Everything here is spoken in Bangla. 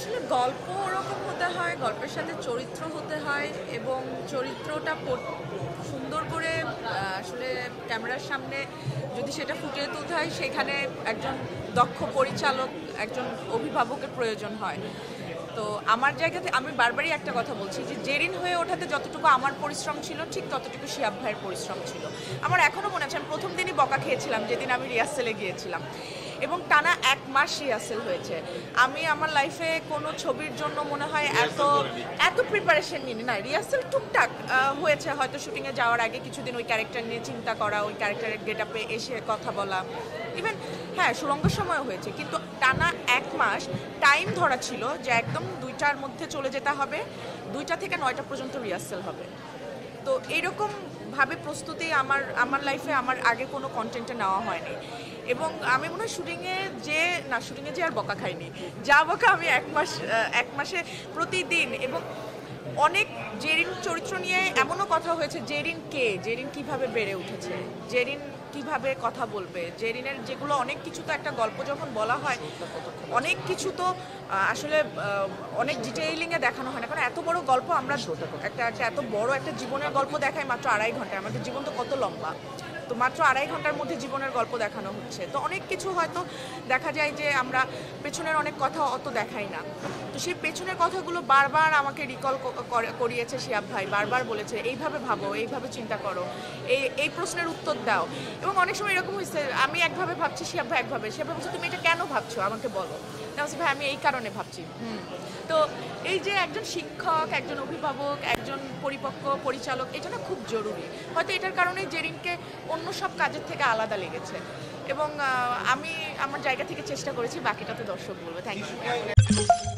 আসলে গল্প ওরকম হতে হয়, গল্পের সাথে চরিত্র হতে হয় এবং চরিত্রটা সুন্দর করে আসলে ক্যামেরার সামনে যদি সেটা ফুটিয়ে তুলতে হয় সেখানে একজন দক্ষ পরিচালক, একজন অভিভাবকের প্রয়োজন হয়। তো আমার জায়গাতে আমি বারবারই একটা কথা বলছি যে জেরিন হয়ে ওঠাতে যতটুকু আমার পরিশ্রম ছিল ঠিক ততটুকু শিহাব ভাইয়ের পরিশ্রম ছিল। আমার এখনও মনে আছে আমি প্রথম দিনই বকা খেয়েছিলাম যেদিন আমি রিহার্সেলে গিয়েছিলাম এবং টানা 1 মাস রিহার্সেল হয়েছে। আমি আমার লাইফে কোনো ছবির জন্য মনে হয় এত প্রিপারেশন নিই না। রিহার্সেল টুকটাক হয়েছে, হয়তো শুটিংয়ে যাওয়ার আগে কিছুদিন ওই ক্যারেক্টার নিয়ে চিন্তা করা, ওই ক্যারেক্টারের গেট আপে এসে কথা বলা, ইভেন হ্যাঁ সুরঙ্গের সময়ও হয়েছে, কিন্তু টানা 1 মাস টাইম ধরা ছিল যে একদম 2টার মধ্যে চলে যেতে হবে, 2টা থেকে 9টা পর্যন্ত রিহার্সেল হবে। তো এইরকম ভাবে প্রস্তুতি আমার লাইফে আমার আগে কোনো কন্টেন্টে নেওয়া হয়নি এবং আমি মনে হয় শুটিংয়ে যে আর বকা খাইনি, যা বকা আমি 1 মাসে প্রতিদিন। এবং অনেক জেরিন চরিত্র নিয়ে এমনও কথা হয়েছে, জেরিন কিভাবে বেড়ে উঠেছে, জেরিন কিভাবে কথা বলবে, জেরিনের যেগুলো অনেক কিছু, তো একটা গল্প যখন বলা হয় অনেক কিছু তো আসলে অনেক ডিটেইলিংয়ে দেখানো হয় না, কারণ এত বড় গল্প আমরা একটা এত বড় একটা জীবনের গল্প দেখাই মাত্র 2.5 ঘন্টায়। আমাদের জীবন তো কত লম্বা, তো মাত্র 2.5 ঘন্টার মধ্যে জীবনের গল্প দেখানো হচ্ছে। তো অনেক কিছু হয়তো দেখা যায় যে আমরা পেছনের অনেক কথা অত দেখাই না, তো সেই পেছনের কথাগুলো বারবার আমাকে রিকল করিয়েছে শিহাব ভাই, বারবার বলেছে এইভাবে ভাবো, এইভাবে চিন্তা করো, এই প্রশ্নের উত্তর দাও। এবং অনেক সময় এরকম হয়েছে আমি একভাবে ভাবছি, শিহাব ভাই একভাবে, শিহাব ভাই বলছে তুমি এটা কেন ভাবছো আমাকে বলো, বলছি ভাই আমি এই কারণে ভাবছি। তো এই যে একজন শিক্ষক, একজন অভিভাবক, একজন পরিপক্ক পরিচালক, এটা না খুব জরুরি। হয়তো এটার কারণে জেরিনকে অন্য সব কাজের থেকে আলাদা লেগেছে এবং আমি আমার জায়গা থেকে চেষ্টা করেছি, বাকিটা তো দর্শক বলবে। Thank you.